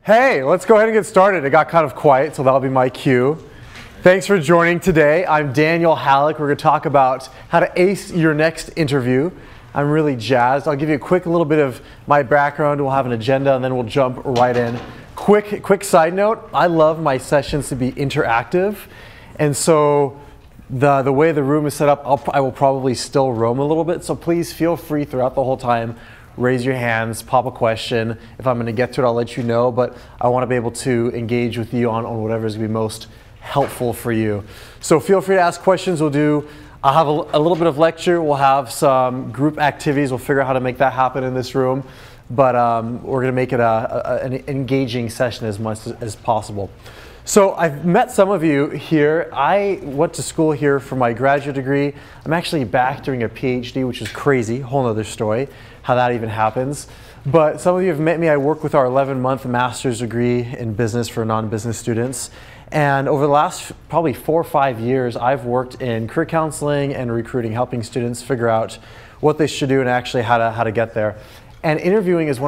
Hey, let's go ahead and get started. It got kind of quiet, so that'll be my cue. Thanks for joining today. I'm Daniel Hallak. We're going to talk about how to ace your next interview. I'm really jazzed. I'll give you a quick little bit of my background. We'll have an agenda, and then we'll jump right in. Quick side note, I love my sessions to be interactive, and so the way the room is set up, I will probably still roam a little bit, so please feel free throughout the whole time. Raise your hands, pop a question. If I'm going to get to it, I'll let you know, but I want to be able to engage with you on whatever is going to be most helpful for you. So feel free to ask questions. I'll have a little bit of lecture. We'll have some group activities. We'll figure out how to make that happen in this room, but we're going to make it an engaging session as much as possible. So I've met some of you here. I went to school here for my graduate degree. I'm actually back doing a PhD, which is crazy, whole other story, how that even happens. But some of you have met me. I work with our 11-month master's degree in business for non-business students. And over the last probably 4 or 5 years, I've worked in career counseling and recruiting, helping students figure out what they should do and actually how to get there. And interviewing is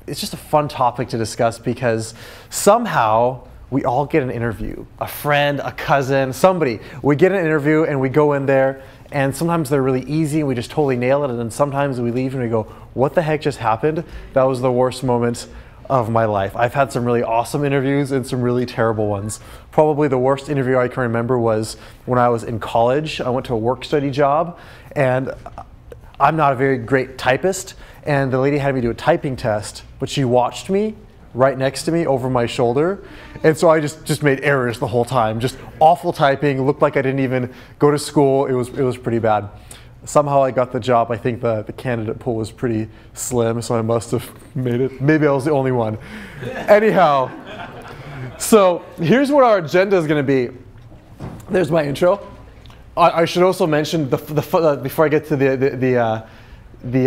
it's just a fun topic to discuss because somehow we all get an interview. A friend, a cousin, somebody. We get an interview and we go in there, and sometimes they're really easy and we just totally nail it, and then sometimes we leave and we go, what the heck just happened? That was the worst moment of my life. I've had some really awesome interviews and some really terrible ones. Probably the worst interview I can remember was when I was in college. I went to a work study job, and I'm not a very great typist, and the lady had me do a typing test, but she watched me right next to me over my shoulder, and so I just made errors the whole time. Just awful typing, looked like I didn't even go to school. It was pretty bad. Somehow I got the job. I think the candidate pool was pretty slim, so I must have made it. Maybe I was the only one. Anyhow, so here's what our agenda is going to be. There's my intro. I should also mention before I get to the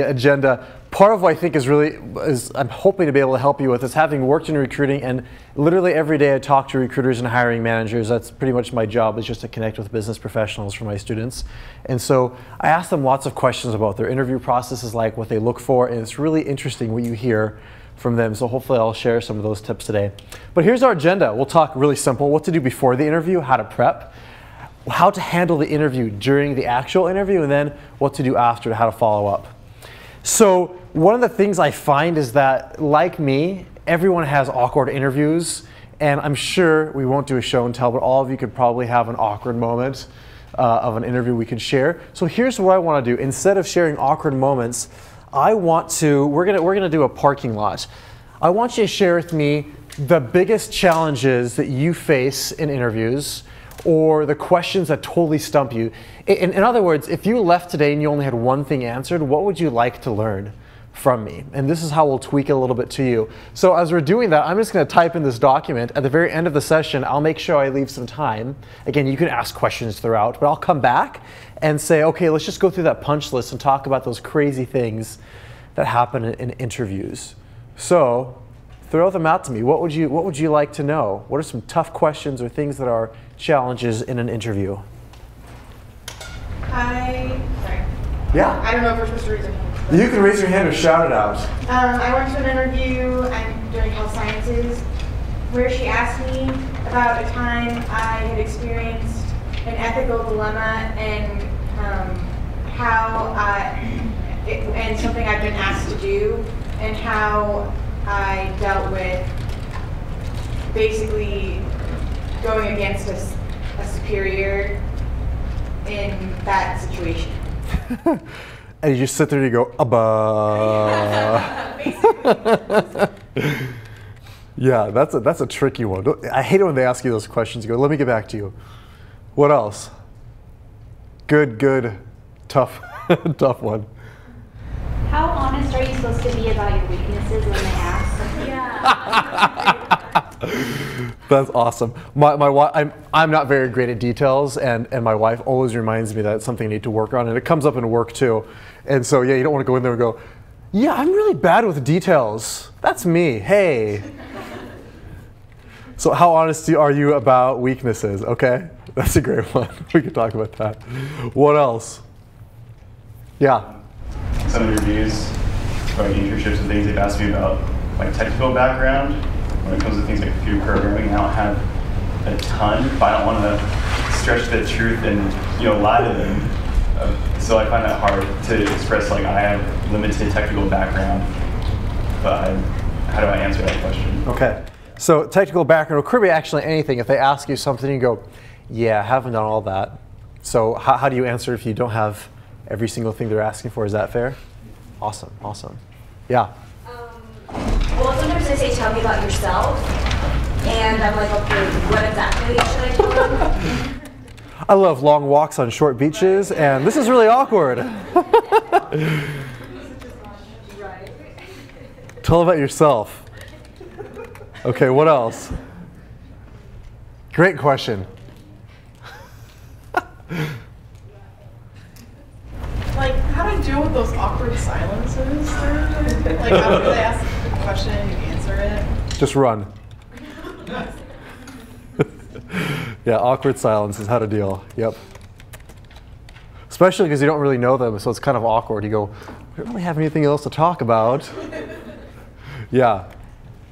agenda. Part of what I think is I'm hoping to be able to help you with is having worked in recruiting, and literally every day I talk to recruiters and hiring managers. That's pretty much my job, is just to connect with business professionals for my students. And so I ask them lots of questions about their interview processes, like what they look for, and it's really interesting what you hear from them. So hopefully I'll share some of those tips today. But here's our agenda. We'll talk really simple: what to do before the interview, how to prep, how to handle the interview during the actual interview, and then what to do after, how to follow up. So one of the things I find is that, like me, everyone has awkward interviews, and I'm sure we won't do a show and tell, but all of you could probably have an awkward moment of an interview we could share. So here's what I want to do. Instead of sharing awkward moments, we're gonna do a parking lot. I want you to share with me the biggest challenges that you face in interviews, or the questions that totally stump you. In other words, if you left today and you only had one thing answered, what would you like to learn from me? And this is how we'll tweak it a little bit to you. So as we're doing that, I'm just going to type in this document. At the very end of the session, I'll make sure I leave some time. Again, you can ask questions throughout, but I'll come back and say, okay, let's just go through that punch list and talk about those crazy things that happen in interviews. So throw them out to me. What would you like to know? What are some tough questions or things that are challenges in an interview? Sorry. Yeah. I don't know if we're supposed to raise our hand. You can raise your hand or shout it out. I went to an interview. I'm doing health sciences, where she asked me about a time I had experienced an ethical dilemma and and something I've been asked to do, and how I dealt with basically going against a superior in that situation. And you just sit there and you go, Yeah, that's a tricky one. I hate it when they ask you those questions. You go, let me get back to you. What else? Good, tough, tough one. How honest are you supposed to be about your weaknesses when they ask? Yeah. That's awesome. My wife, I'm not very great at details, and my wife always reminds me that it's something I need to work on, and it comes up in work too. And so yeah, you don't want to go in there and go, yeah, I'm really bad with details. That's me. Hey. So how honest are you about weaknesses? Okay, that's a great one. We could talk about that. What else? Yeah. Some interviews, about internships and things, they've asked me about like technical background, when it comes to things like computer programming. I don't have a ton, but I don't want to stretch the truth and lie to them. So I find that hard to express, like, I have limited technical background, but how do I answer that question? Okay, so technical background, it could be actually anything. If they ask you something, you go, yeah, I haven't done all that. So how do you answer if you don't have every single thing they're asking for? Is that fair? Awesome, awesome. Yeah? Well, sometimes they say, tell me about yourself. And I'm like, okay, what exactly should I tell them? I love long walks on short beaches, and this is really awkward. Tell them about yourself. Okay, what else? Great question. Like, how do I deal with those awkward silences? Like, after they ask the question and you answer it? Just run. Yeah, awkward silence is how to deal. Yep. Especially because you don't really know them, so it's kind of awkward. You go, we don't really have anything else to talk about. Yeah.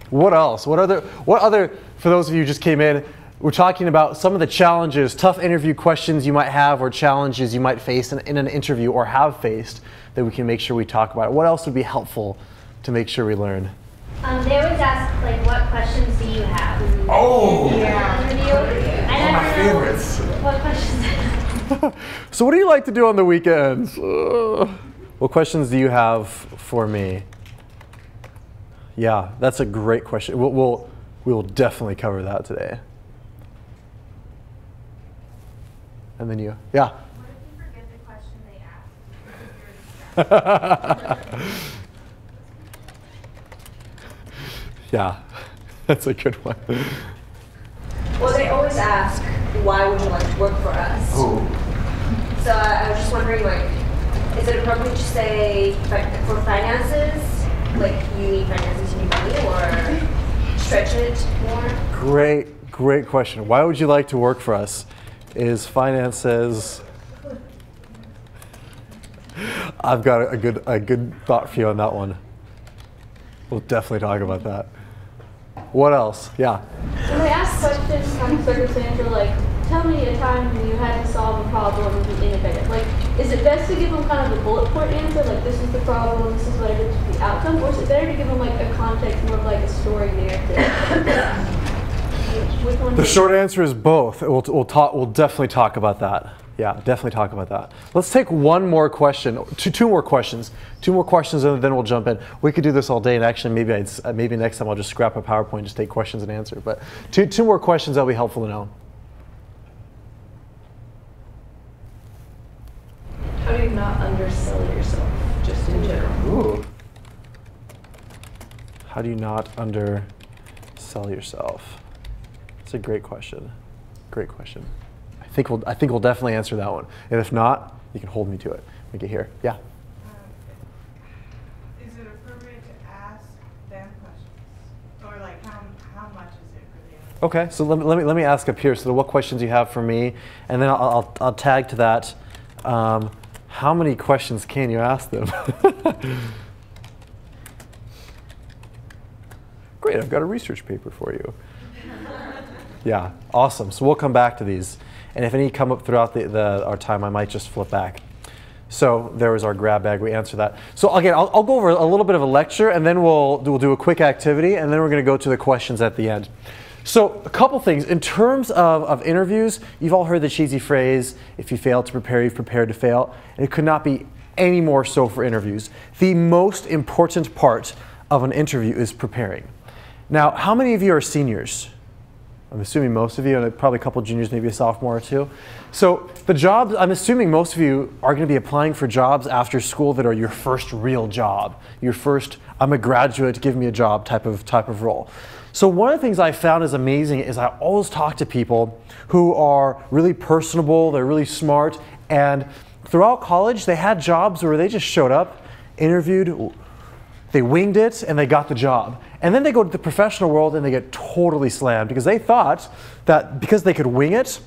What else? What other, for those of you who just came in, we're talking about some of the challenges, tough interview questions you might have or challenges you might face in an interview or have faced that we can make sure we talk about. What else would be helpful to make sure we learn? They always ask, like, what questions do you have? Oh! Yeah. One of my favorites. What questions? So what do you like to do on the weekends? What questions do you have for me? Yeah, that's a great question. We will definitely cover that today. And then you, yeah. What if you forget the question they asked? Yeah, that's a good one. Well, they always ask, why would you like to work for us? Oh. So I was just wondering, like, is it appropriate to say for finances, like you need finances, you need money, or stretch it more? Great question. Why would you like to work for us? Is finances? I've got a good thought for you on that one. We'll definitely talk about that. What else? Yeah. When they ask questions kind of circumstantial, like, tell me a time when you had to solve a problem and be innovative. Like, is it best to give them kind of a bullet point answer, like this is the problem, this is what I did to the outcome, or is it better to give them like a context, more of like a story narrative? Which one? The short answer is both. We'll definitely talk about that. Yeah, definitely talk about that. Let's take one more question, two more questions, and then we'll jump in. We could do this all day, and actually, maybe next time I'll just scrap a PowerPoint, just take questions and answer. But two more questions that'll be helpful to know. How do you not undersell yourself, just in general? Ooh. How do you not undersell yourself? That's a great question. Great question. I think we'll definitely answer that one. And if not, you can hold me to it. Make it here. Yeah. Is it appropriate to ask them questions, or like how much is it for them? Okay. So let me ask up here. So what questions you have for me, and then I'll tag to that. How many questions can you ask them? Great. I've got a research paper for you. Yeah. Awesome. So we'll come back to these. And if any come up throughout our time, I might just flip back. So there was our grab bag. We answer that. So again, I'll go over a little bit of a lecture, and then we'll do a quick activity, and then we're going to go to the questions at the end. So a couple things. In terms of interviews, you've all heard the cheesy phrase, if you fail to prepare, you've prepared to fail. And it could not be any more so for interviews. The most important part of an interview is preparing. Now, how many of you are seniors? I'm assuming most of you, and probably a couple juniors, maybe a sophomore or two. So the jobs, I'm assuming most of you are going to be applying for jobs after school that are your first real job. Your first, I'm a graduate, give me a job type of role. So one of the things I found is amazing is I always talk to people who are really personable, they're really smart, and throughout college they had jobs where they just showed up, interviewed, they winged it, and they got the job. And then they go to the professional world and they get totally slammed because they thought that because they could wing it,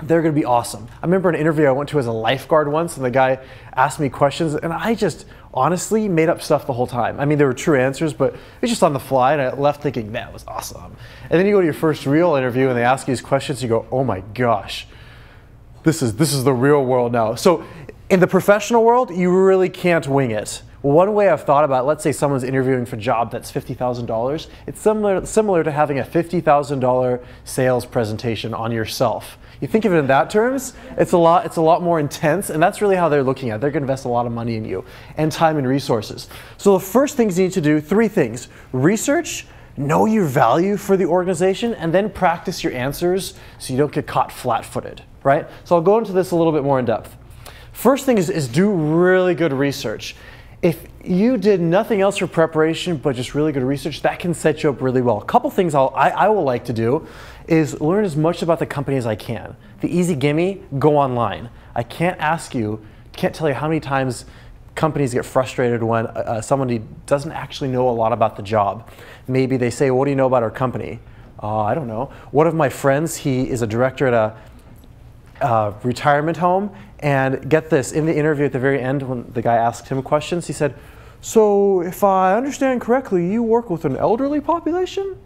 they're going to be awesome. I remember an interview I went to as a lifeguard once, and the guy asked me questions, and I just honestly made up stuff the whole time. I mean, there were true answers, but it was just on the fly, and I left thinking, that was awesome. And then you go to your first real interview, and they ask you these questions, you go, oh my gosh, this is the real world now. So in the professional world, you really can't wing it. One way I've thought about, let's say someone's interviewing for a job that's $50,000, it's similar to having a $50,000 sales presentation on yourself. You think of it in that terms, it's a lot more intense, and that's really how they're looking at it. They're going to invest a lot of money in you, and time and resources. So the first things you need to do, 3 things. Research, know your value for the organization, and then practice your answers so you don't get caught flat-footed, right? So I'll go into this a little bit more in depth. First thing is do really good research. If you did nothing else for preparation but just really good research, that can set you up really well. A couple things I will like to do is learn as much about the company as I can. The easy gimme, go online. I can't tell you how many times companies get frustrated when somebody doesn't actually know a lot about the job. Maybe they say, what do you know about our company? I don't know. One of my friends, he is a director at a retirement home, and get this, in the interview at the very end when the guy asked him questions, he said, so if I understand correctly, you work with an elderly population?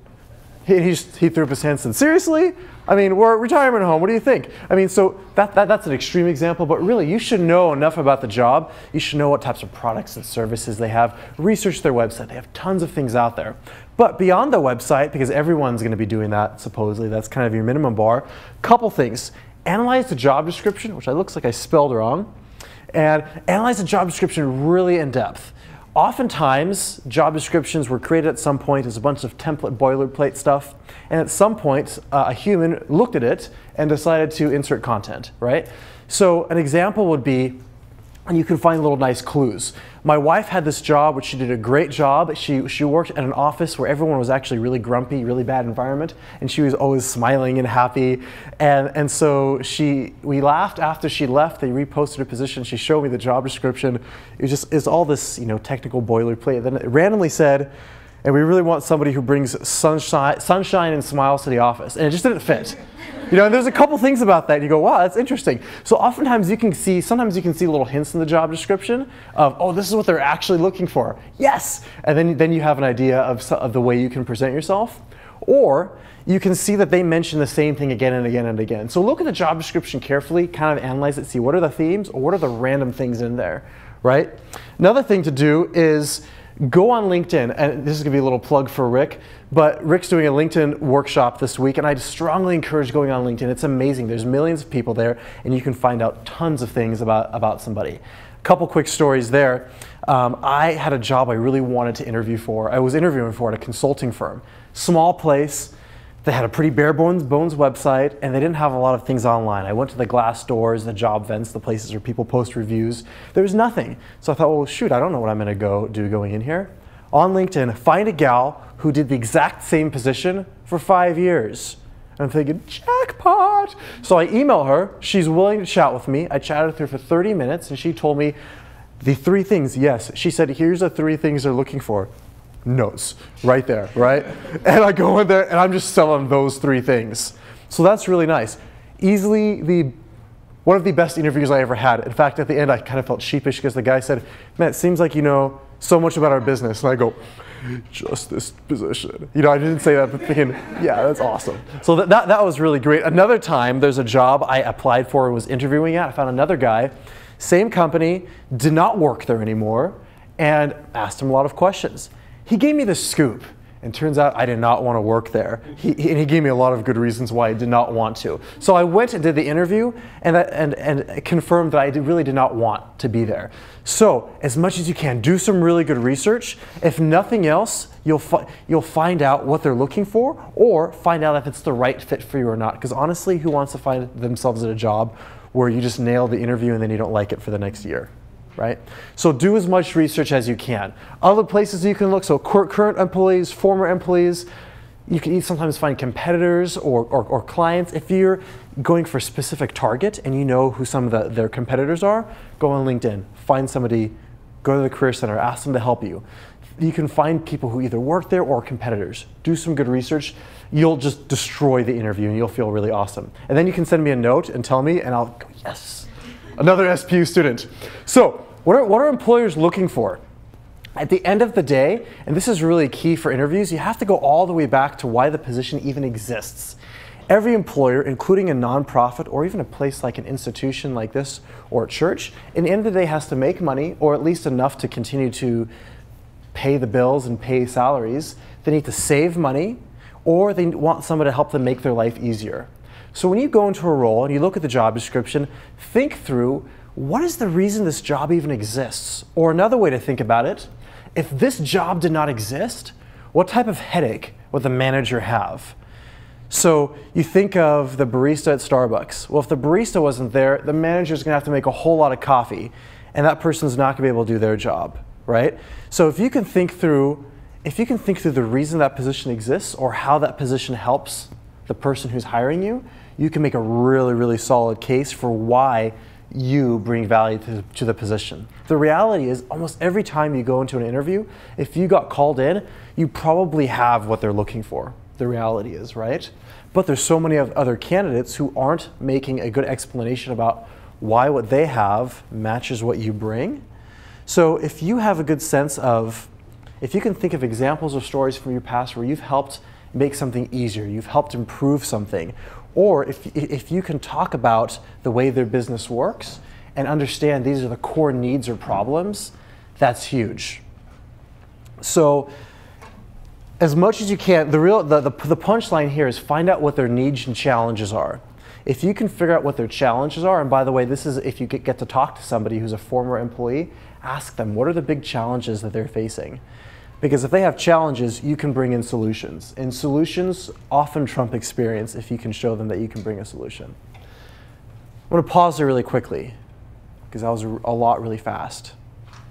He threw up his hands and said, seriously? I mean, we're a retirement home, what do you think? I mean, so that's an extreme example, but really you should know enough about the job. You should know what types of products and services they have. Research their website, they have tons of things out there. But beyond the website, because everyone's gonna be doing that supposedly, that's kind of your minimum bar, couple things. Analyze the job description, which looks like I spelled wrong, and analyze the job description really in depth. Oftentimes, job descriptions were created at some point as a bunch of template boilerplate stuff, and at some point, a human looked at it and decided to insert content, right? So an example would be, and you can find little nice clues. My wife had this job, which she did a great job. She worked at an office where everyone was actually really grumpy, really bad environment, and she was always smiling and happy. And so we laughed after she left. They reposted her position. She showed me the job description. It's all this, technical boilerplate. Then it randomly said, and we really want somebody who brings sunshine and smiles to the office. And it just didn't fit. And there's a couple things about that. And you go, wow, that's interesting. So oftentimes sometimes you can see little hints in the job description of, oh, this is what they're actually looking for. Yes. And then you have an idea of the way you can present yourself. Or you can see that they mention the same thing again and again and again. So look at the job description carefully, kind of analyze it, see what are the themes or what are the random things in there, right? Another thing to do is go on LinkedIn, and this is going to be a little plug for Rick, but Rick's doing a LinkedIn workshop this week, and I strongly encourage going on LinkedIn. It's amazing. There's millions of people there, and you can find out tons of things about somebody. A couple quick stories there. I had a job I really wanted to interview for. I was interviewing for at a consulting firm. Small place. They had a pretty bare bones website, and they didn't have a lot of things online. I went to the Glassdoors, the job vents, the places where people post reviews. There was nothing. So I thought, well, shoot, I don't know what I'm going to go do going in here. On LinkedIn, find a gal who did the exact same position for 5 years. And I'm thinking, jackpot! So I email her. She's willing to chat with me. I chatted with her for 30 minutes, and she told me the 3 things. Yes, she said, here's the 3 things they're looking for. Notes right there, right? And I go in there and I'm just selling those 3 things. So that's really nice. Easily one of the best interviews I ever had. In fact, at the end I kind of felt sheepish because the guy said, man, it seems like you know so much about our business. And I go, just this position. I didn't say that, but thinking, yeah, that's awesome. So that was really great. Another time, there's a job I applied for and was interviewing at. I found another guy, same company, did not work there anymore, and asked him a lot of questions. He gave me the scoop, and turns out I did not want to work there. He gave me a lot of good reasons why I did not want to. So I went and did the interview, and confirmed that I really did not want to be there. So as much as you can, do some really good research. If nothing else, you'll find out what they're looking for, or find out if it's the right fit for you or not. Because honestly, who wants to find themselves at a job where you just nail the interview and then you don't like it for the next year? Right? So do as much research as you can. Other places you can look, so current employees, former employees, you can sometimes find competitors or clients. If you're going for a specific target and you know who some of their competitors are, go on LinkedIn, find somebody, go to the Career Center, ask them to help you. you can find people who either work there or competitors. Do some good research. You'll just destroy the interview and you'll feel really awesome. And then you can send me a note and tell me and I'll go, yes, another SPU student. So what are employers looking for? At the end of the day, and this is really key for interviews, you have to go all the way back to why the position even exists. Every employer, including a nonprofit or even a place like an institution like this or a church, in the end of the day has to make money, or at least enough to continue to pay the bills and pay salaries. They need to save money, or they want someone to help them make their life easier. So when you go into a role and you look at the job description, think through, what is the reason this job even exists? Or another way to think about it, if this job did not exist, what type of headache would the manager have? So you think of the barista at Starbucks. Well, if the barista wasn't there, the manager's gonna have to make a whole lot of coffee, and that person's not gonna be able to do their job, right? So if you can think through the reason that position exists or how that position helps the person who's hiring you, you can make a really, really solid case for why you bring value to the position. The reality is almost every time you go into an interview, if you got called in, you probably have what they're looking for. The reality is, right? But there's so many other candidates who aren't making a good explanation about why what they have matches what you bring. So if you have a good sense of, if you can think of examples or stories from your past where you've helped make something easier, you've helped improve something, or if you can talk about the way their business works and understand these are the core needs or problems, that's huge. So as much as you can, the punchline here is find out what their needs and challenges are. If you can figure out what their challenges are, and by the way, this is if you get to talk to somebody who's a former employee, ask them, what are the big challenges that they're facing? Because if they have challenges, you can bring in solutions. And solutions often trump experience if you can show them that you can bring a solution. I'm going to pause there really quickly, because that was a lot really fast.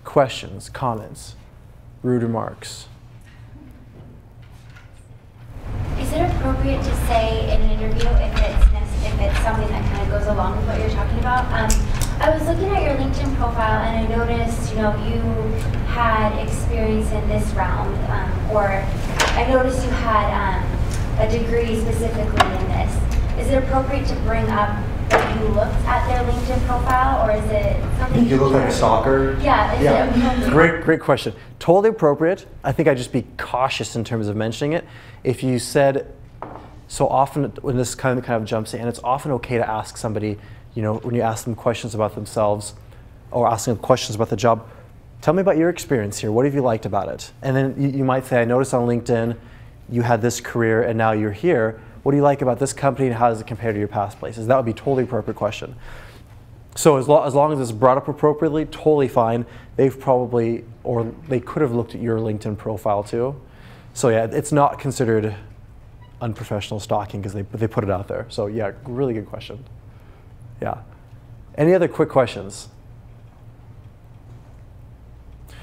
Questions, comments, rude remarks. Is it appropriate to say in an interview if it's something that kind of goes along with what you're talking about? I was looking at your LinkedIn profile and I noticed, you had experience in this realm, or I noticed you had a degree specifically in this. Is it appropriate to bring up that you looked at their LinkedIn profile, or is it something you look like a stalker? Yeah, is it Great question. Totally appropriate. I think I'd just be cautious in terms of mentioning it. If you said, so often when this kind of jumps in, it's often okay to ask somebody, when you ask them questions about themselves or asking them questions about the job, tell me about your experience here. What have you liked about it? And then you might say, I noticed on LinkedIn you had this career and now you're here. What do you like about this company and how does it compare to your past places? That would be a totally appropriate question. So as long as it's brought up appropriately, totally fine. They've probably, or they could have looked at your LinkedIn profile too. So yeah, it's not considered unprofessional stalking because they put it out there. So yeah, really good question. Yeah. Any other quick questions?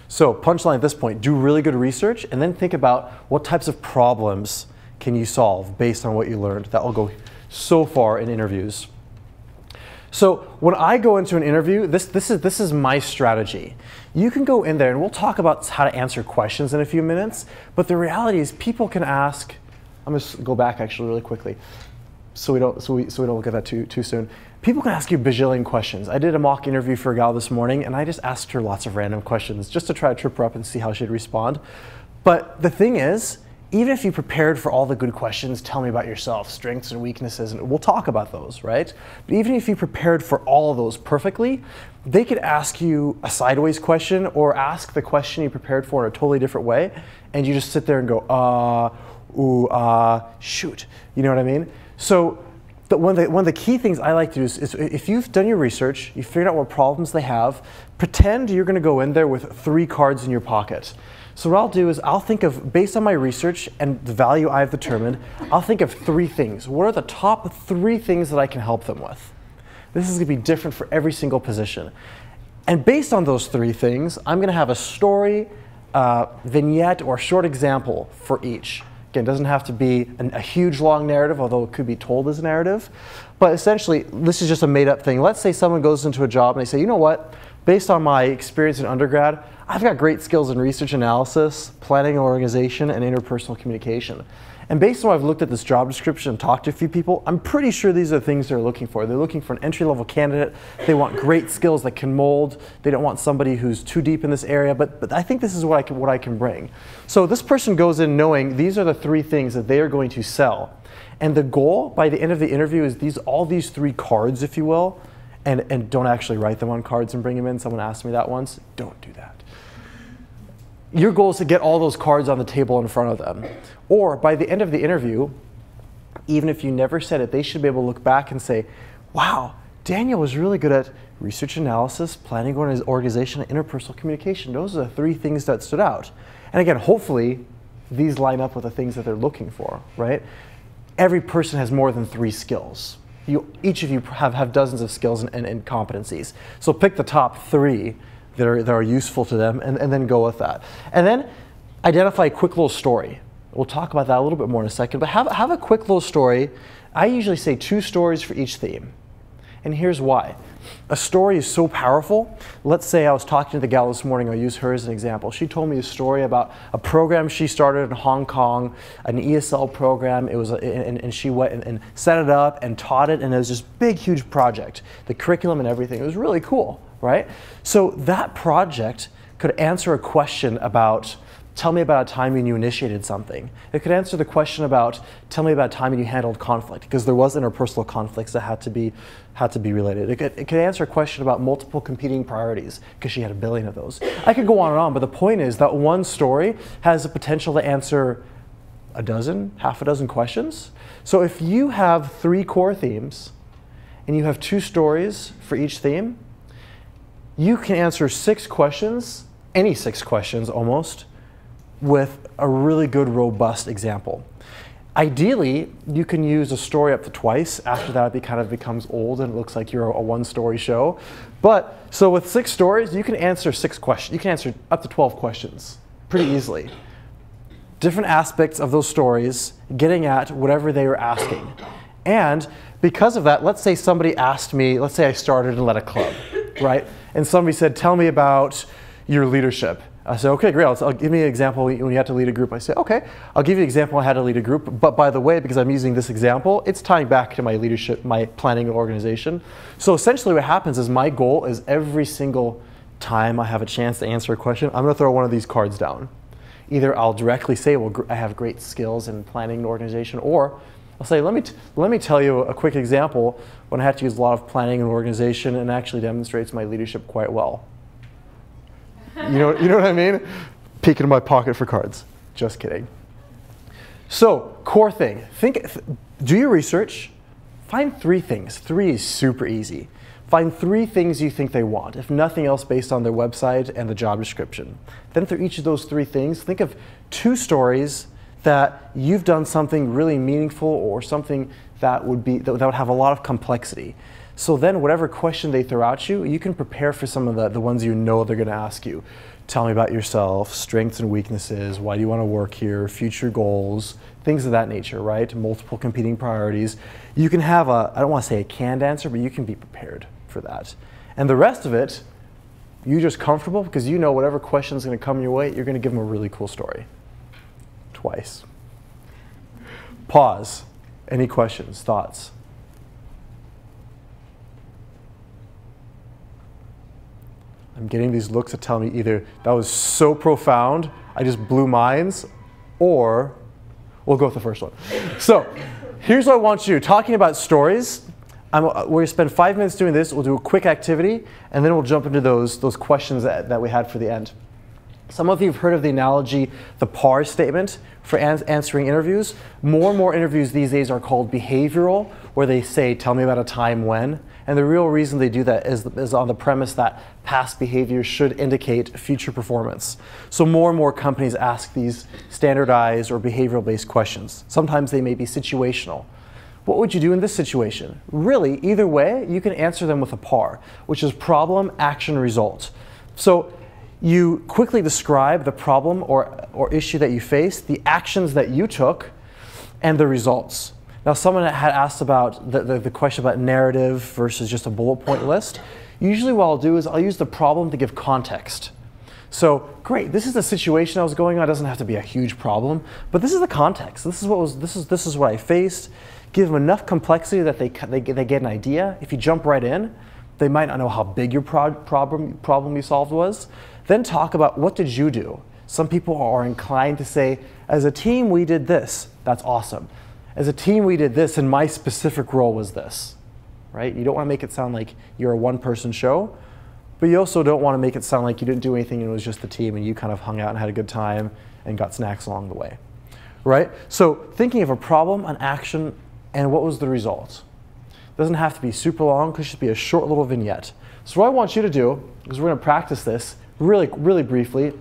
So punchline at this point, do really good research and then think about what types of problems can you solve based on what you learned. That will go so far in interviews. So when I go into an interview, this is my strategy. You can go in there and we'll talk about how to answer questions in a few minutes, but the reality is people can ask, I'm going to go back actually really quickly so we don't get that too soon. People can ask you a bajillion questions. I did a mock interview for a gal this morning and I just asked her lots of random questions just to try to trip her up and see how she'd respond. But the thing is, even if you prepared for all the good questions, tell me about yourself, strengths and weaknesses, and we'll talk about those, right? But even if you prepared for all of those perfectly, they could ask you a sideways question or ask the question you prepared for in a totally different way, and you just sit there and go, shoot. You know what I mean? So one of the key things I like to do is if you've done your research, you figured out what problems they have, pretend you're going to go in there with 3 cards in your pocket. So what I'll do is I'll think of, based on my research and the value I've determined, I'll think of 3 things. What are the top 3 things that I can help them with? This is going to be different for every single position. And based on those 3 things, I'm going to have a story, vignette, or short example for each. Again, it doesn't have to be a huge long narrative, although it could be told as a narrative. But essentially, this is just a made up thing. Let's say someone goes into a job and they say, you know what, based on my experience in undergrad, I've got great skills in research analysis, planning and organization, and interpersonal communication. And based on what I've looked at this job description and talked to a few people, I'm pretty sure these are the things they're looking for. They're looking for an entry-level candidate. They want great skills that can mold. They don't want somebody who's too deep in this area, but I think this is what I can bring. So this person goes in knowing these are the 3 things that they are going to sell. And the goal by the end of the interview is all these 3 cards, if you will, and don't actually write them on cards and bring them in. Someone asked me that once. Don't do that. Your goal is to get all those cards on the table in front of them. Or by the end of the interview, even if you never said it, they should be able to look back and say, wow, Daniel was really good at research analysis, planning organization, and interpersonal communication. Those are the 3 things that stood out. And again, hopefully, these line up with the things that they're looking for, right? Every person has more than 3 skills. Each of you have dozens of skills and competencies. So pick the top 3 that are useful to them, and then go with that. And then identify a quick little story. We'll talk about that a little bit more in a second, but have a quick little story. I usually say 2 stories for each theme. And here's why. A story is so powerful. Let's say I was talking to the gal this morning, I'll use her as an example. She told me a story about a program she started in Hong Kong, an ESL program. It was, and she went and set it up and taught it, and it was this big, huge project. The curriculum and everything, it was really cool, right? So that project could answer a question about, tell me about a time when you initiated something. It could answer the question about, tell me about a time when you handled conflict, because there was interpersonal conflicts that had to be related. It could answer a question about multiple competing priorities, because she had a billion of those. I could go on and on, but the point is that one story has the potential to answer a dozen, half a dozen questions. So if you have 3 core themes, and you have 2 stories for each theme, you can answer 6 questions, any 6 questions almost, with a really good, robust example. Ideally, you can use a story up to twice. After that, it kind of becomes old and it looks like you're a one-story show. But, so with 6 stories, you can answer 6 questions. You can answer up to 12 questions pretty easily. Different aspects of those stories, getting at whatever they were asking. And because of that, let's say somebody asked me, let's say I started and led a club, right? And somebody said, tell me about your leadership. I said, okay, great, I'll give me an example when you had to lead a group. I said, okay, I'll give you an example I had to lead a group, but by the way, because I'm using this example, it's tying back to my leadership, my planning and organization. So essentially what happens is my goal is every single time I have a chance to answer a question, I'm gonna throw one of these cards down. Either I'll directly say, well, I have great skills in planning and organization, or I'll say, let me tell you a quick example when I had to use a lot of planning and organization and actually demonstrates my leadership quite well. You know what I mean? Peek into my pocket for cards. Just kidding. So, core thing. Do your research. Find 3 things. 3 is super easy. Find 3 things you think they want, if nothing else based on their website and the job description. Then through each of those 3 things, think of 2 stories that you've done something really meaningful or something that would have a lot of complexity. So then whatever question they throw at you, you can prepare for some of the ones you know they're going to ask you. Tell me about yourself, strengths and weaknesses, why do you want to work here, future goals, things of that nature, right? Multiple competing priorities. You can have I don't want to say a canned answer, but you can be prepared for that. And the rest of it, you're just comfortable because you know whatever question is going to come your way, you're going to give them a really cool story. Twice. Pause. Any questions, thoughts? I'm getting these looks that tell me either that was so profound, I just blew minds, or we'll go with the first one. So here's what I want you to do. Talking about stories, we're going to spend 5 minutes doing this. We'll do a quick activity, and then we'll jump into those questions that we had for the end. Some of you have heard of the analogy, the PAR statement for answering interviews. More and more interviews these days are called behavioral, where they say, tell me about a time when. And the real reason they do that is on the premise that past behavior should indicate future performance. So more and more companies ask these standardized or behavioral-based questions. Sometimes they may be situational. What would you do in this situation? Really, either way, you can answer them with a PAR, which is problem, action, result. So you quickly describe the problem or issue that you faced, the actions that you took, and the results. Now, someone had asked about the question about narrative versus just a bullet point list. Usually what I'll do is I'll use the problem to give context. So, great, this is the situation I was going on. It doesn't have to be a huge problem, but this is the context. This is what I faced. Give them enough complexity that they get an idea. If you jump right in, they might not know how big your problem you solved was. Then talk about what did you do. Some people are inclined to say, as a team, we did this. That's awesome. As a team, we did this, and my specific role was this. Right? You don't want to make it sound like you're a one-person show, but you also don't want to make it sound like you didn't do anything and it was just the team and you kind of hung out and had a good time and got snacks along the way. Right? So thinking of a problem, an action, and what was the result. Doesn't have to be super long, it could just be a short little vignette. So what I want you to do, because we're going to practice this really, really briefly,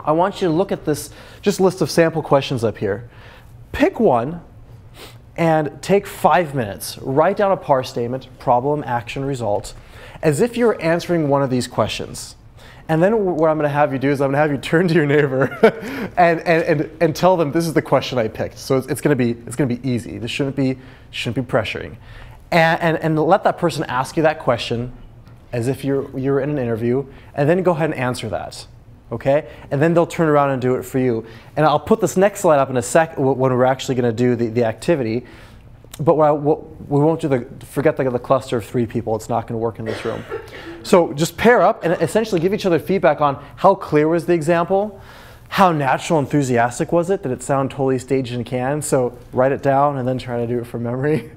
I want you to look at this just list of sample questions up here. Pick one and take 5 minutes. Write down a PAR statement, problem, action, result, as if you're answering one of these questions. And then what I'm going to have you do is I'm going to have you turn to your neighbor and tell them this is the question I picked. So it's going to be easy. This shouldn't be pressuring. And let that person ask you that question as if you're in an interview, and then go ahead and answer that. Okay? And then they'll turn around and do it for you. And I'll put this next slide up in a sec when we're actually going to do the activity. But we won't do forget the cluster of 3 people. It's not going to work in this room. So just pair up and essentially give each other feedback on how clear was the example, how natural, enthusiastic was it? Did it sound totally staged and canned? So write it down and then try to do it from memory.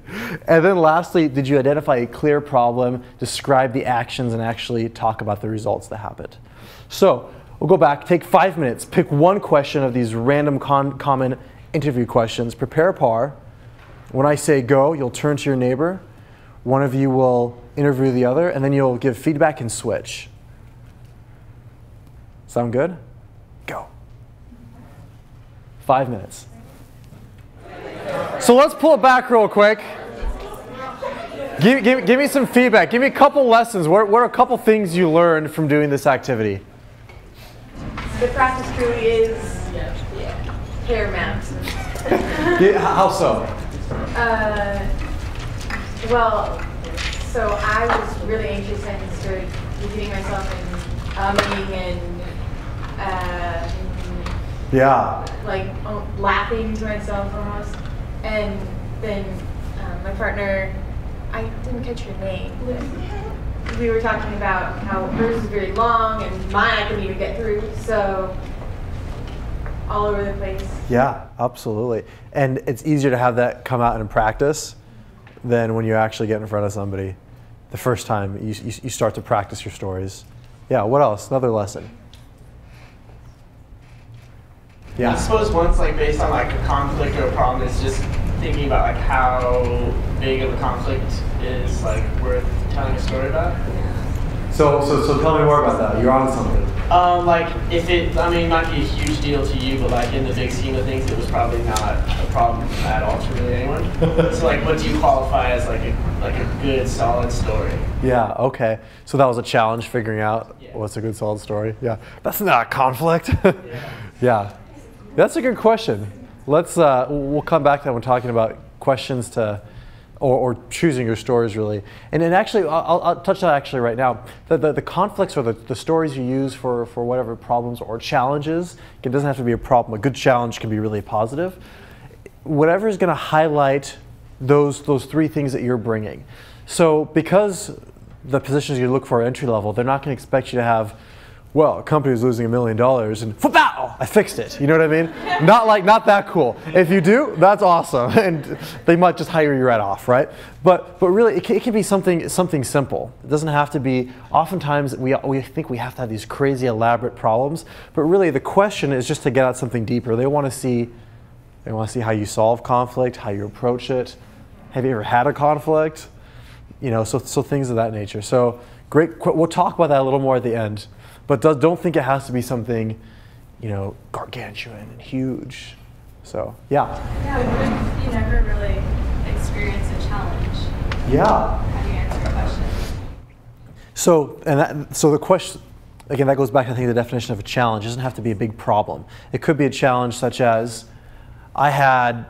And then lastly, did you identify a clear problem, describe the actions, and actually talk about the results that happened? So we'll go back, take 5 minutes, pick one question of these random common interview questions, prepare a PAR. When I say go, you'll turn to your neighbor. One of you will interview the other, and then you'll give feedback and switch. Sound good? Go. 5 minutes. So let's pull it back real quick. Give me some feedback. Give me a couple lessons. What are a couple things you learned from doing this activity? The practice truly is paramount. How so? Well, so I was really anxious and started repeating myself and umming and like laughing to myself almost. And then my partner, I didn't catch your name. We were talking about how hers is very long and mine I couldn't even get through. So all over the place. Yeah, absolutely. And it's easier to have that come out in practice than when you actually get in front of somebody the first time you start to practice your stories. Yeah, what else? Another lesson. Yeah. I suppose once, like, based on like a conflict or a problem, it's just thinking about like how big of a conflict is like worth telling a story about. So tell me more about that. You're on something. Like if it, I mean, might be a huge deal to you, but like in the big scheme of things, it was probably not a problem at all to really anyone. So like, what do you qualify as like a good solid story? Yeah. Okay. So that was a challenge figuring out what's a good solid story. Yeah. That's not conflict. Yeah. That's a good question. Let's we'll come back to that when talking about questions to. Or choosing your stories, really. And actually, I'll touch on that actually right now. The conflicts or the stories you use for whatever problems or challenges, it doesn't have to be a problem. A good challenge can be really positive. Whatever is going to highlight those 3 things that you're bringing. So because the positions you look for are entry level, they're not going to expect you to have, well, a company is losing $1 million and football, I fixed it. You know what I mean? Not that cool. If you do, that's awesome, and they might just hire you right off, right? But really, it can be something simple. It doesn't have to be. Oftentimes, we think we have to have these crazy elaborate problems, but really, the question is just to get at something deeper. They want to see how you solve conflict, how you approach it. Have you ever had a conflict? You know, so things of that nature. So great. We'll talk about that a little more at the end. But don't think it has to be something, you know, gargantuan and huge. So, yeah. Yeah, what if you never really experience a challenge? Yeah. How do you answer a question? So the question, again, that goes back to, I think, the definition of a challenge. It doesn't have to be a big problem. It could be a challenge such as, I had,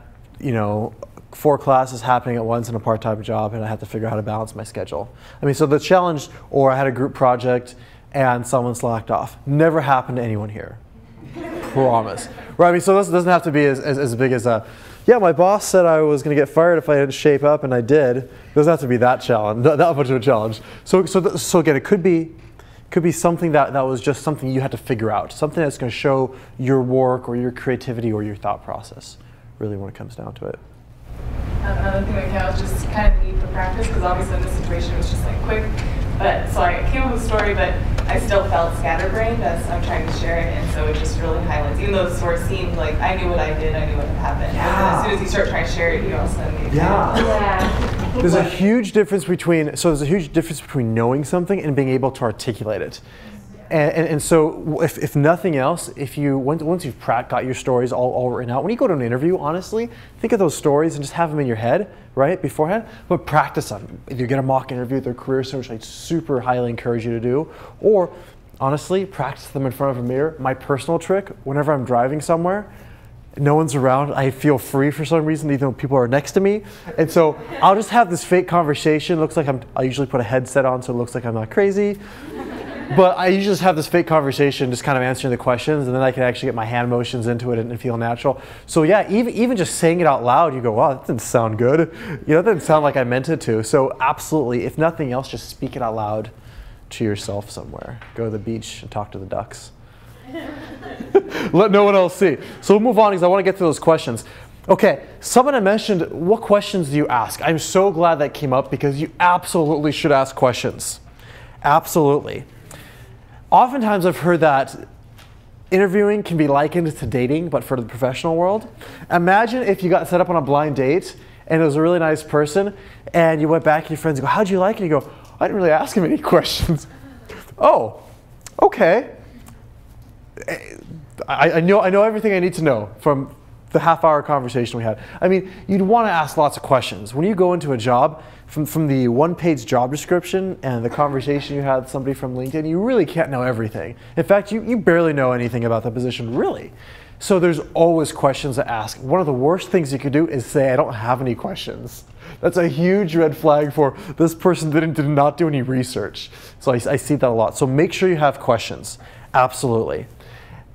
4 classes happening at once in a part-time job, and I had to figure out how to balance my schedule. I mean, so the challenge, or I had a group project and someone slacked off. Never happened to anyone here. Promise. Right, I mean, so this doesn't have to be as big as yeah, my boss said I was going to get fired if I didn't shape up, and I did. It doesn't have to be that challenge, that much of a challenge. So again, it could be something that was just something you had to figure out, something that's going to show your work or your creativity or your thought process, really, when it comes down to it. Another thing that counts was just kind of need for practice, because obviously in this situation it was just like quick. But so I came up with a story, but I still felt scatterbrained as I'm trying to share it, and so it just really highlights. Even though the story seemed like I knew what I did, I knew what had happened. Yeah. As soon as you start trying to share it, you all of a sudden get yeah. There's a huge difference between knowing something and being able to articulate it. And so if nothing else, once you've got your stories all written out, when you go to an interview, honestly, think of those stories and just have them in your head, right, beforehand, but practice them. If you get a mock interview at their career search, I super highly encourage you to do, or honestly, practice them in front of a mirror. My personal trick, whenever I'm driving somewhere, no one's around, I feel free for some reason, even though people are next to me. And so I'll just have this fake conversation. Looks like I usually put a headset on so it looks like I'm not crazy. But I usually just have this fake conversation, just kind of answering the questions, and then I can actually get my hand motions into it and feel natural. So yeah, even just saying it out loud, you go, wow, that didn't sound good. That didn't sound like I meant it to. So absolutely, if nothing else, just speak it out loud to yourself somewhere. Go to the beach and talk to the ducks. Let no one else see. So we'll move on because I want to get to those questions. Okay, someone had mentioned, what questions do you ask? I'm so glad that came up because you absolutely should ask questions. Absolutely. Oftentimes I've heard that interviewing can be likened to dating, but for the professional world. Imagine if you got set up on a blind date and it was a really nice person and you went back to your friends and go, how'd you like it? And you go, I didn't really ask him any questions. Oh, okay. I know everything I need to know from the half-hour conversation we had. I mean, you'd want to ask lots of questions. When you go into a job, from the one-page job description and the conversation you had with somebody from LinkedIn, you really can't know everything. In fact, you barely know anything about the position, really. So there's always questions to ask. One of the worst things you could do is say, I don't have any questions. That's a huge red flag for this person did not do any research. So I see that a lot. So make sure you have questions. Absolutely.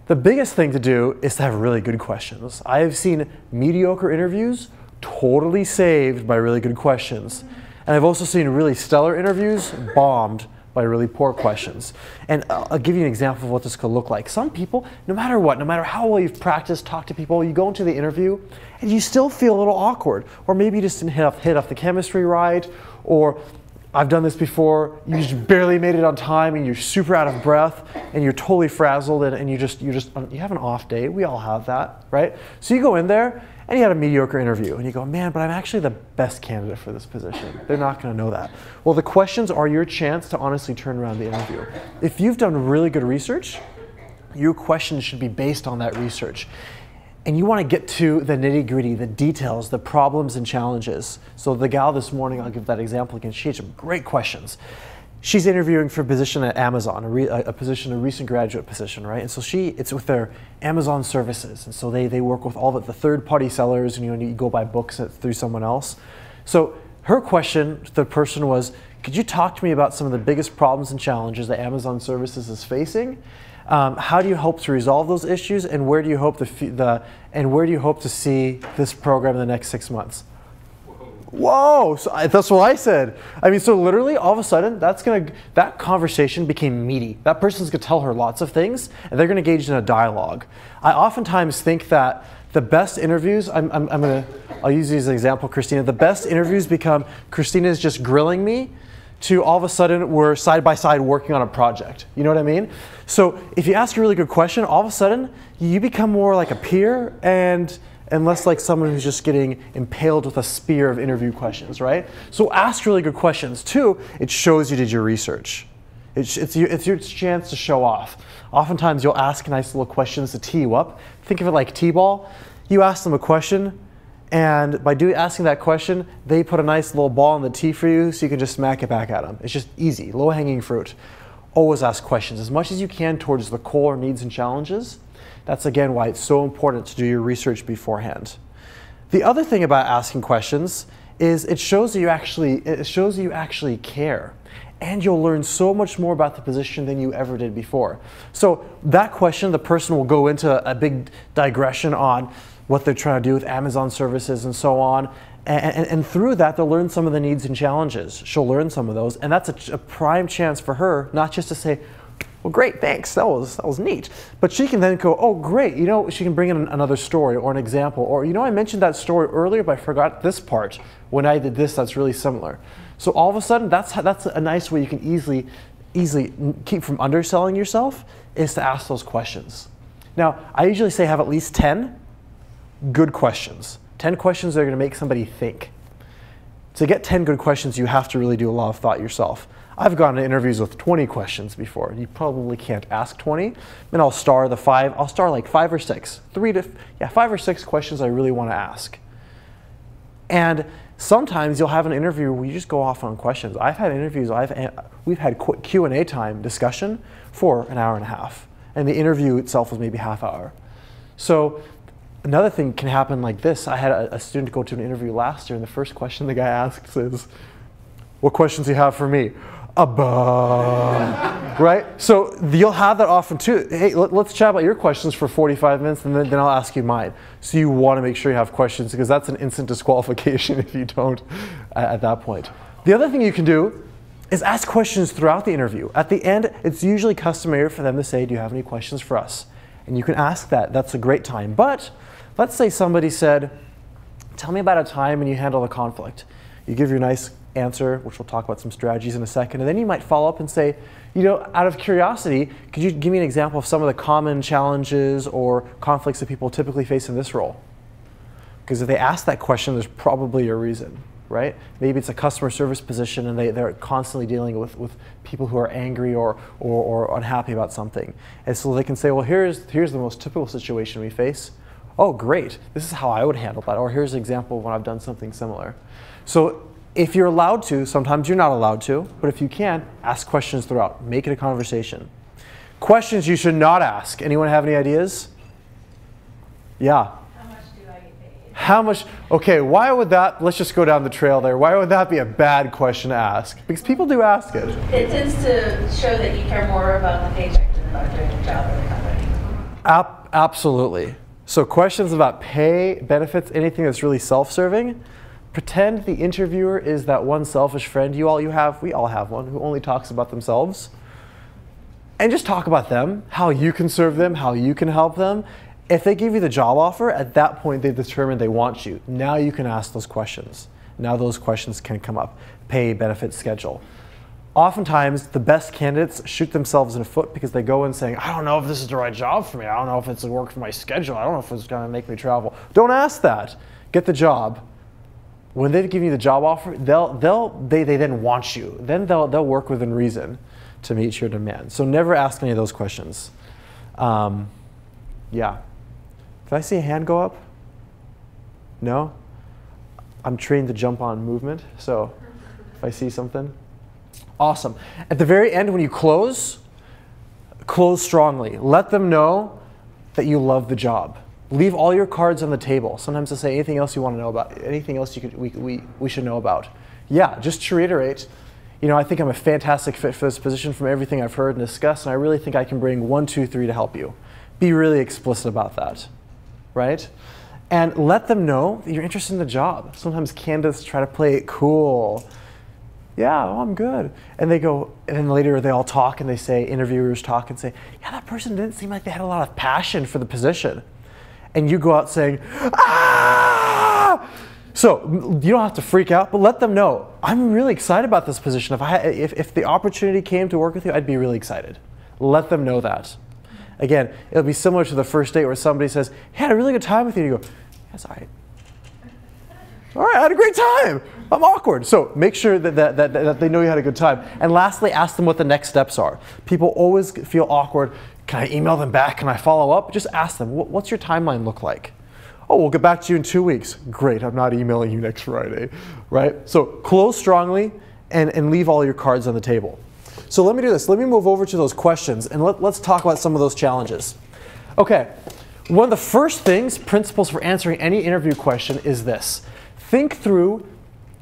The biggest thing to do is to have really good questions. I have seen mediocre interviews totally saved by really good questions. And I've also seen really stellar interviews bombed by really poor questions. And I'll give you an example of what this could look like. Some people, no matter what, no matter how well you've practiced, talked to people, you go into the interview and you still feel a little awkward. Or maybe you just didn't hit off the chemistry right, or I've done this before, you just barely made it on time and you're super out of breath and you're totally frazzled and you have an off day. We all have that, right? So you go in there and you had a mediocre interview and you go, man, but I'm actually the best candidate for this position. They're not going to know that. Well, the questions are your chance to honestly turn around the interview. If you've done really good research, your questions should be based on that research. And you want to get to the nitty-gritty, the details, the problems and challenges. So the gal this morning, I'll give that example again, she had some great questions. She's interviewing for a position at Amazon, a recent graduate position, right? And so it's with their Amazon services. And so they work with all the third-party sellers, and you go buy books through someone else. So her question to the person was, could you talk to me about some of the biggest problems and challenges that Amazon services is facing? How do you hope to resolve those issues, and where do you hope to see this program in the next 6 months? Whoa! So that's what I said. I mean, so literally, all of a sudden, that conversation became meaty. That person's gonna tell her lots of things, and they're gonna engage in a dialogue. I oftentimes think that the best interviews, I'll use you as an example, Christina. The best interviews become Christina's just grilling me, to all of a sudden we're side by side working on a project. You know what I mean? So if you ask a really good question, all of a sudden you become more like a peer and less like someone who's just getting impaled with a spear of interview questions, right? So ask really good questions. Two, it shows you did your research. It's your chance to show off. Oftentimes you'll ask nice little questions to tee you up. Think of it like t-ball. You ask them a question, and by asking that question, they put a nice little ball on the tee for you so you can just smack it back at them. It's just easy, low-hanging fruit. always ask questions as much as you can towards the core needs and challenges. That's again why it's so important to do your research beforehand. The other thing about asking questions is it shows you actually care. And you'll learn so much more about the position than you ever did before. So that question, the person will go into a big digression on what they're trying to do with Amazon services and so on. And through that, they'll learn some of the needs and challenges. She'll learn some of those. And that's a prime chance for her, not just to say, well, great, thanks, that was neat. But she can then go, oh, great, you know, she can bring in another story or an example. Or, you know, I mentioned that story earlier, but I forgot this part. When I did this, that's really similar. So all of a sudden, that's a nice way you can easily keep from underselling yourself, is to ask those questions. Now, I usually say have at least 10 good questions. 10 questions that are going to make somebody think. To get 10 good questions, you have to really do a lot of thought yourself. I've gone to interviews with 20 questions before. You probably can't ask 20. And I'll star the 5. I'll star like 5 or 6. 5 or 6 questions I really want to ask. And sometimes you'll have an interview where you just go off on questions. I've had interviews, we've had Q&A time discussion for an hour and a half. And the interview itself was maybe half hour. So another thing can happen like this. I had a student go to an interview last year, and the first question the guy asked is, what questions do you have for me? Right? So you'll have that often too. Hey, let's chat about your questions for 45 minutes, and then I'll ask you mine. So you want to make sure you have questions, because that's an instant disqualification if you don't at that point. The other thing you can do is ask questions throughout the interview. At the end, it's usually customary for them to say, do you have any questions for us? And you can ask that. That's a great time. But let's say somebody said, tell me about a time when you handled a conflict. You give your nice answer, which we'll talk about some strategies in a second, and then you might follow up and say, you know, out of curiosity, could you give me an example of some of the common challenges or conflicts that people typically face in this role? Because if they ask that question, there's probably a reason, right? Maybe it's a customer service position and they're constantly dealing with people who are angry or unhappy about something. And so they can say, well, here's the most typical situation we face. Oh, great, this is how I would handle that. Or here's an example of when I've done something similar. So if you're allowed to, sometimes you're not allowed to, but if you can, ask questions throughout. Make it a conversation. Questions you should not ask. Anyone have any ideas? Yeah. How much do I get paid? How much? Okay, why would that, let's just go down the trail there. Why would that be a bad question to ask? Because people do ask it. It tends to show that you care more about the paycheck than about doing the job of the company. Absolutely. So questions about pay, benefits, anything that's really self-serving, pretend the interviewer is that one selfish friend we all have one, who only talks about themselves. And just talk about them, how you can serve them, how you can help them. If they give you the job offer, at that point they determine they want you. Now you can ask those questions. Now those questions can come up. Pay, benefits, schedule. Oftentimes, the best candidates shoot themselves in the foot because they go in saying, I don't know if this is the right job for me. I don't know if it's going to work for my schedule. I don't know if it's going to make me travel. Don't ask that. Get the job. When they give you the job offer, they then want you. Then they'll work within reason to meet your demand. So never ask any of those questions. Yeah. Did I see a hand go up? No? I'm trained to jump on movement, so if I see something. Awesome. At the very end, when you close strongly. Let them know that you love the job. Leave all your cards on the table. Sometimes they'll say anything else you want to know about, anything else we should know about. Yeah, just to reiterate, you know, I think I'm a fantastic fit for this position from everything I've heard and discussed, and I really think I can bring 1, 2, 3 to help you. Be really explicit about that, right? And let them know that you're interested in the job. Sometimes candidates try to play it cool. Yeah, oh, I'm good. And they go, and then later they all talk and they say, interviewers talk and say, yeah, that person didn't seem like they had a lot of passion for the position. And you go out saying, ah! So you don't have to freak out, but let them know, I'm really excited about this position. If the opportunity came to work with you, I'd be really excited. Let them know that. Again, it'll be similar to the first date where somebody says, hey, I had a really good time with you. And you go, that's all right. All right, I had a great time. I'm awkward. So make sure that they know you had a good time. And lastly, ask them what the next steps are. People always feel awkward. Can I email them back? Can I follow up? Just ask them, what's your timeline look like? Oh, we'll get back to you in 2 weeks. Great, I'm not emailing you next Friday, right? So close strongly and leave all your cards on the table. So let me do this. Let me move over to those questions and let's talk about some of those challenges. Okay, one of the first things, principles for answering any interview question is this. Think through,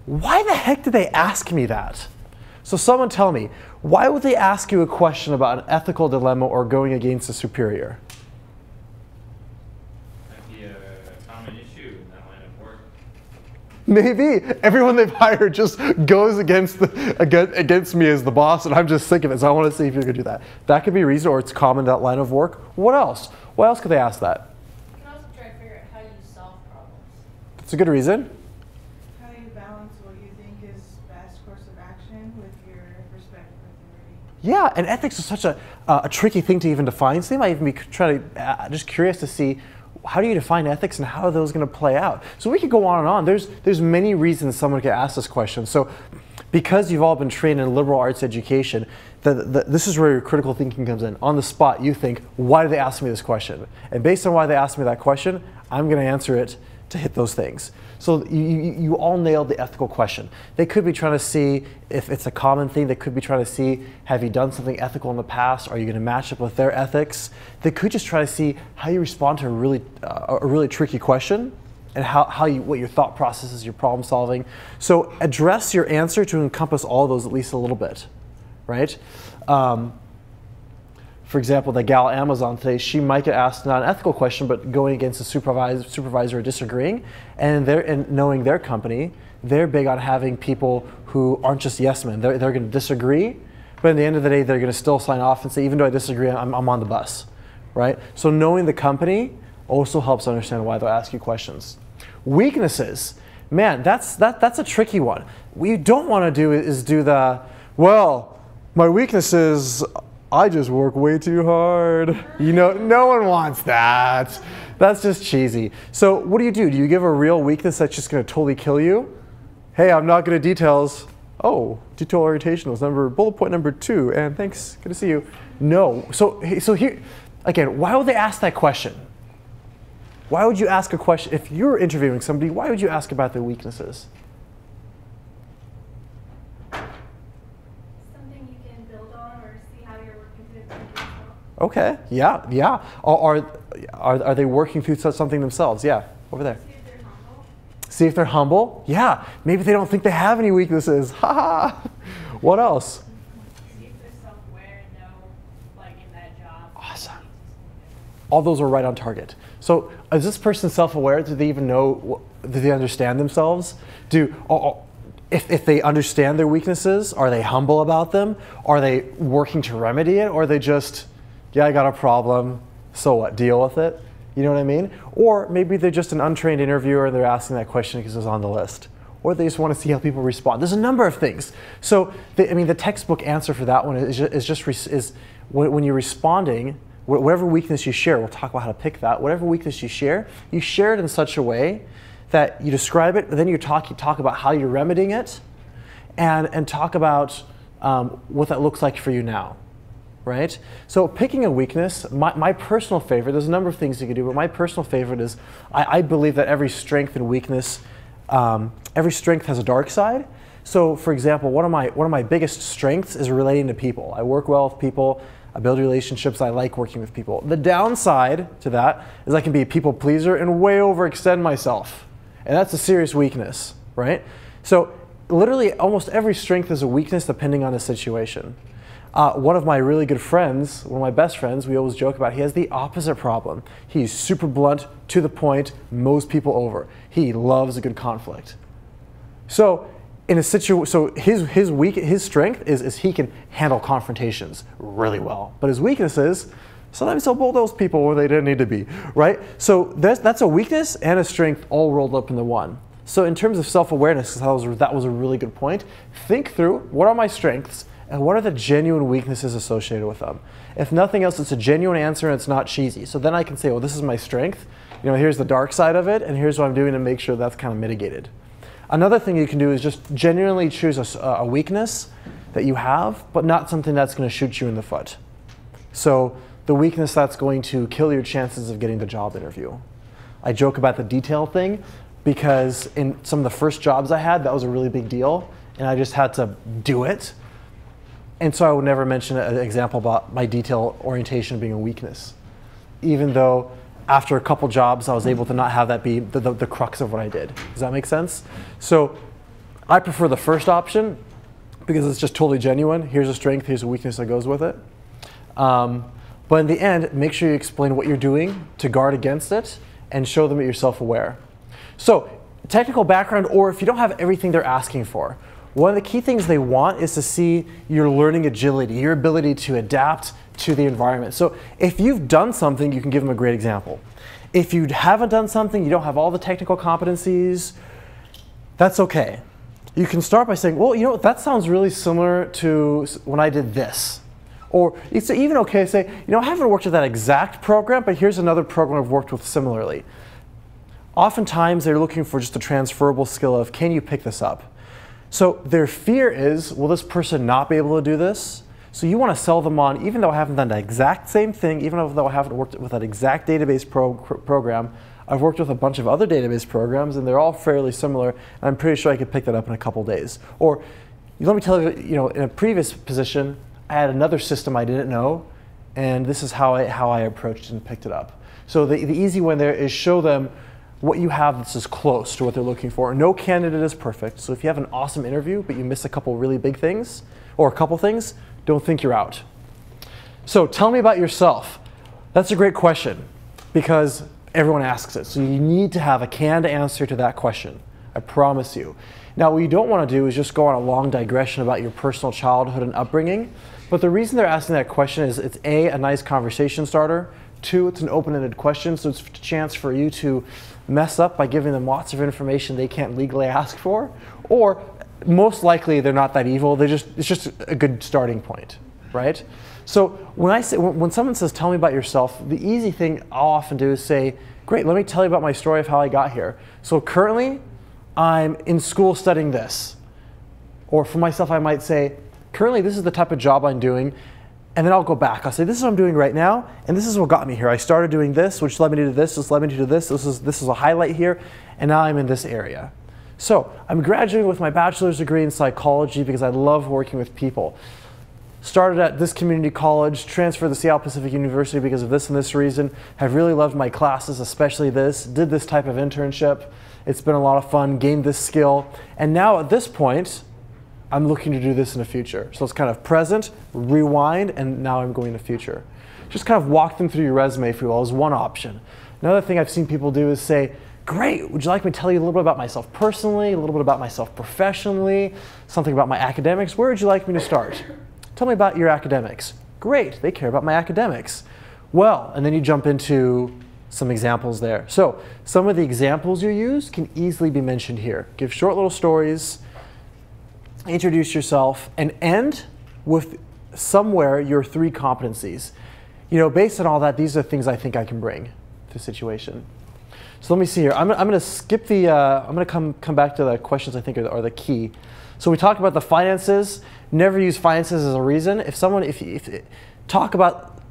why the heck did they ask me that? So someone tell me, why would they ask you a question about an ethical dilemma or going against a superior? Maybe. Everyone they've hired just goes against me as the boss, and I'm just sick of it, so I want to see if you're going to do that. That could be a reason, or it's common in that line of work. What else? Why else could they ask that? You can also try to figure out how you solve problems. That's a good reason. How you balance what you think is best course of action with your respect for authority. Yeah, and ethics is such a tricky thing to even define. So they might even be trying to, just curious to see, how do you define ethics and how are those going to play out? So we could go on and on. There's many reasons someone could ask this question. So because you've all been trained in liberal arts education, this is where your critical thinking comes in. On the spot, you think, why did they ask me this question? And based on why they asked me that question, I'm going to answer it to hit those things. So you all nailed the ethical question. They could be trying to see if it's a common thing. They could be trying to see, have you done something ethical in the past? Are you going to match up with their ethics? They could just try to see how you respond to a really tricky question and what your thought process is, your problem solving. So address your answer to encompass all of those at least a little bit, right? For example, the gal at Amazon today, she might get asked not an ethical question, but going against a supervisor or disagreeing, and knowing their company, they're big on having people who aren't just yes men. They're going to disagree, but at the end of the day, they're going to still sign off and say, even though I disagree, I'm on the bus, right? So knowing the company also helps understand why they'll ask you questions. Weaknesses, man, that's a tricky one. What you don't want to do is do the, well, my weakness is I just work way too hard. You know, no one wants that. That's just cheesy. So what do? Do you give a real weakness that's just going to totally kill you? Hey, I'm not good at details. Oh, detail orientation was bullet point number 2, and thanks, good to see you. No. So here, again, why would they ask that question? Why would you ask a question? If you're interviewing somebody, why would you ask about their weaknesses? Okay, yeah. Are they working through something themselves? Yeah, over there. See if they're humble. Yeah, maybe they don't think they have any weaknesses. Ha ha. What else? See if they're self-aware and know, like in that job. Awesome. All those are right on target. So is this person self-aware? Do they even know? Do they understand themselves? If they understand their weaknesses, are they humble about them? Are they working to remedy it? Or are they just, yeah, I got a problem, so what, deal with it? You know what I mean? Or maybe they're just an untrained interviewer and they're asking that question because it's on the list. Or they just want to see how people respond. There's a number of things. So, the textbook answer for that one is when you're responding, whatever weakness you share, we'll talk about how to pick that, whatever weakness you share it in such a way that you describe it, but then you talk about how you're remedying it, and talk about what that looks like for you now. Right? So picking a weakness, my personal favorite, there's a number of things you can do, but my personal favorite is I believe that every strength and weakness, every strength has a dark side. So for example, one of my biggest strengths is relating to people. I work well with people, I build relationships, I like working with people. The downside to that is I can be a people pleaser and way overextend myself. And that's a serious weakness, right? So literally almost every strength is a weakness depending on the situation. One of my really good friends, one of my best friends, we always joke about, he has the opposite problem. He's super blunt, to the point, mows people over. He loves a good conflict. So in a situation, so his strength is he can handle confrontations really well. But his weakness is sometimes he'll bulldoze people where they didn't need to be, right? So that's a weakness and a strength all rolled up into one. So in terms of self-awareness, that was a really good point. Think through, what are my strengths? And what are the genuine weaknesses associated with them? If nothing else, it's a genuine answer and it's not cheesy. So then I can say, well, this is my strength. You know, here's the dark side of it, and here's what I'm doing to make sure that's kind of mitigated. Another thing you can do is just genuinely choose a weakness that you have, but not something that's going to shoot you in the foot. So the weakness that's going to kill your chances of getting the job interview. I joke about the detail thing because in some of the first jobs I had, that was a really big deal, and I just had to do it. And so I would never mention an example about my detail orientation being a weakness, even though after a couple jobs, I was able to not have that be the crux of what I did. Does that make sense? So I prefer the first option because it's just totally genuine. Here's a strength, here's a weakness that goes with it. But in the end, make sure you explain what you're doing to guard against it and show them that you're self-aware. So technical background, or if you don't have everything they're asking for, one of the key things they want is to see your learning agility, your ability to adapt to the environment. So if you've done something, you can give them a great example. If you haven't done something, you don't have all the technical competencies, that's okay. You can start by saying, well, you know, that sounds really similar to when I did this. Or it's even okay to say, you know, I haven't worked with that exact program, but here's another program I've worked with similarly. Oftentimes, they're looking for just a transferable skill of, can you pick this up? So their fear is, will this person not be able to do this? So you want to sell them on, even though I haven't done the exact same thing, even though I haven't worked with that exact database program, I've worked with a bunch of other database programs, and they're all fairly similar, and I'm pretty sure I could pick that up in a couple days. Or let me tell you, you know, in a previous position, I had another system I didn't know, and this is how I approached and picked it up. So the easy one there is show them what you have that's as close to what they're looking for. No candidate is perfect, so if you have an awesome interview, but you miss a couple really big things, or a couple things, don't think you're out. So tell me about yourself. That's a great question, because everyone asks it. So you need to have a canned answer to that question, I promise you. Now, what you don't want to do is just go on a long digression about your personal childhood and upbringing, but the reason they're asking that question is it's a nice conversation starter, 2, it's an open-ended question, so it's a chance for you to mess up by giving them lots of information they can't legally ask for, or most likely they're not that evil, it's just a good starting point, right? So when someone says, tell me about yourself, the easy thing I'll often do is say, great, let me tell you about my story of how I got here. So currently, I'm in school studying this. Or for myself, I might say, currently this is the type of job I'm doing, and then I'll go back. I'll say, this is what I'm doing right now, and this is what got me here. I started doing this, which led me to this, this led me to this, this is a highlight here, and now I'm in this area. So I'm graduating with my bachelor's degree in psychology because I love working with people. Started at this community college, transferred to Seattle Pacific University because of this and this reason, have really loved my classes, especially this, did this type of internship. It's been a lot of fun, gained this skill, and now at this point, I'm looking to do this in the future. So it's kind of present, rewind, and now I'm going to future. Just kind of walk them through your resume, if you will, is one option. Another thing I've seen people do is say, great, would you like me to tell you a little bit about myself personally, a little bit about myself professionally, something about my academics? Where would you like me to start? Tell me about your academics. Great, they care about my academics. Well, and then you jump into some examples there. So some of the examples you use can easily be mentioned here. Give short little stories, introduce yourself, and end with somewhere your 3 competencies. You know, based on all that, these are things I think I can bring to the situation. So let me see here. I'm going to skip the, I'm going to come back to the questions I think are the key. So we talked about the finances. Never use finances as a reason. If talk about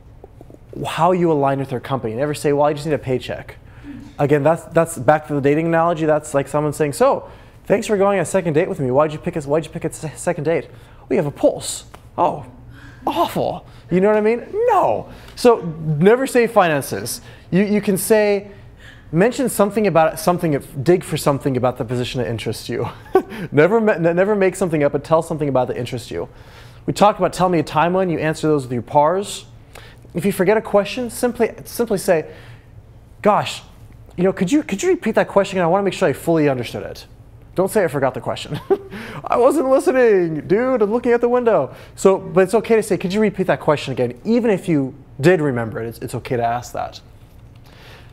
how you align with their company. Never say, well, I just need a paycheck. Again, that's back to the dating analogy. That's like someone saying, so, thanks for going on a second date with me. Why'd you pick a second date? We have a pulse. Oh, awful. You know what I mean? No. So never say finances. You can say, mention something about dig for something about the position that interests you. Never make something up, but tell something about that interests you. We talked about tell me a timeline. You answer those with your pars. If you forget a question, simply say, gosh, you know, could you repeat that question again? I want to make sure I fully understood it. Don't say I forgot the question. I wasn't listening, dude, I'm looking at the window. So, but it's okay to say, could you repeat that question again? Even if you did remember it, it's okay to ask that.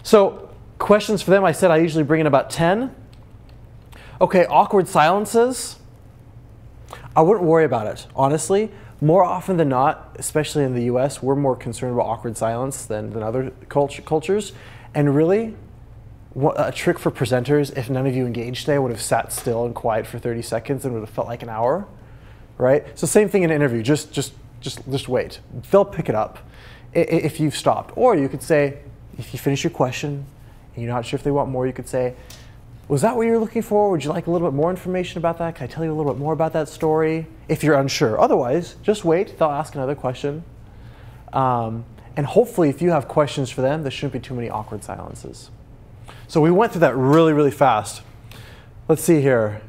So, questions for them, I said I usually bring in about 10. Okay, awkward silences. I wouldn't worry about it, honestly. More often than not, especially in the US, we're more concerned about awkward silence than other cultures. And really, a trick for presenters, if none of you engaged today, would have sat still and quiet for 30 seconds and would have felt like an hour, right? So same thing in an interview, just wait. They'll pick it up if you've stopped. Or you could say, if you finish your question and you're not sure if they want more, you could say, was that what you were looking for? Would you like a little bit more information about that? Can I tell you a little bit more about that story? If you're unsure. Otherwise, just wait. They'll ask another question. And hopefully, if you have questions for them, there shouldn't be too many awkward silences. So we went through that really, really fast. Let's see here.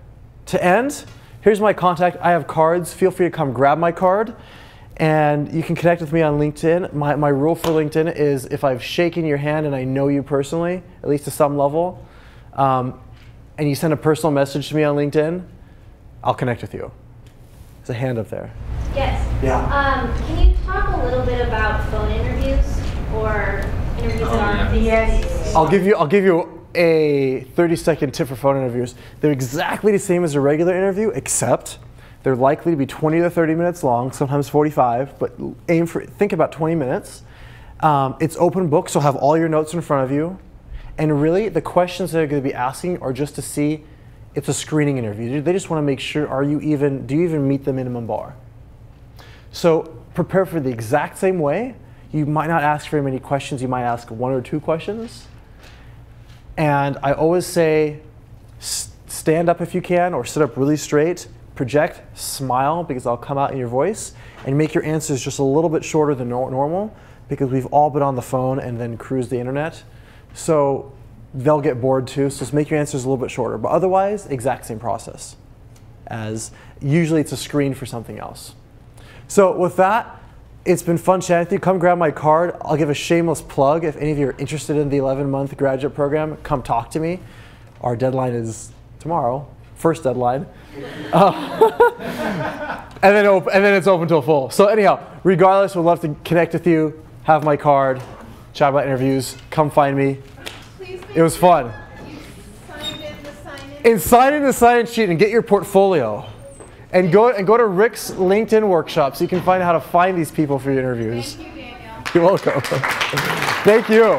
To end, here's my contact. I have cards. Feel free to come grab my card. And you can connect with me on LinkedIn. My rule for LinkedIn is if I've shaken your hand and I know you personally, at least to some level, and you send a personal message to me on LinkedIn, I'll connect with you. There's a hand up there. Yes. Yeah. Can you talk a little bit about phone interviews or interviews that aren't? Yes. I'll give you a 30-second tip for phone interviews. They're exactly the same as a regular interview, except they're likely to be 20 to 30 minutes long, sometimes 45, but think about 20 minutes. It's open book, so have all your notes in front of you. And really, the questions they're going to be asking are just to see, it's a screening interview. They just want to make sure, do you even meet the minimum bar? So prepare for the exact same way. You might not ask very many questions. You might ask 1 or 2 questions. And I always say, stand up if you can, or sit up really straight. Project, smile, because I'll come out in your voice, and make your answers just a little bit shorter than normal, because we've all been on the phone and then cruised the internet. So they'll get bored too, so just make your answers a little bit shorter. But otherwise, exact same process, as usually it's a screen for something else. So with that, it's been fun chatting with you. Come grab my card. I'll give a shameless plug. If any of you are interested in the 11-month graduate program, come talk to me. Our deadline is tomorrow, first deadline. And then it's open till full. So anyhow, regardless, we'd love to connect with you, have my card, chat about interviews, come find me. It was fun. And sign in the sign-in sheet and get your portfolio. And go to Rick's LinkedIn workshop so you can find out how to find these people for your interviews. Thank you, Daniel. You're welcome. Thank you.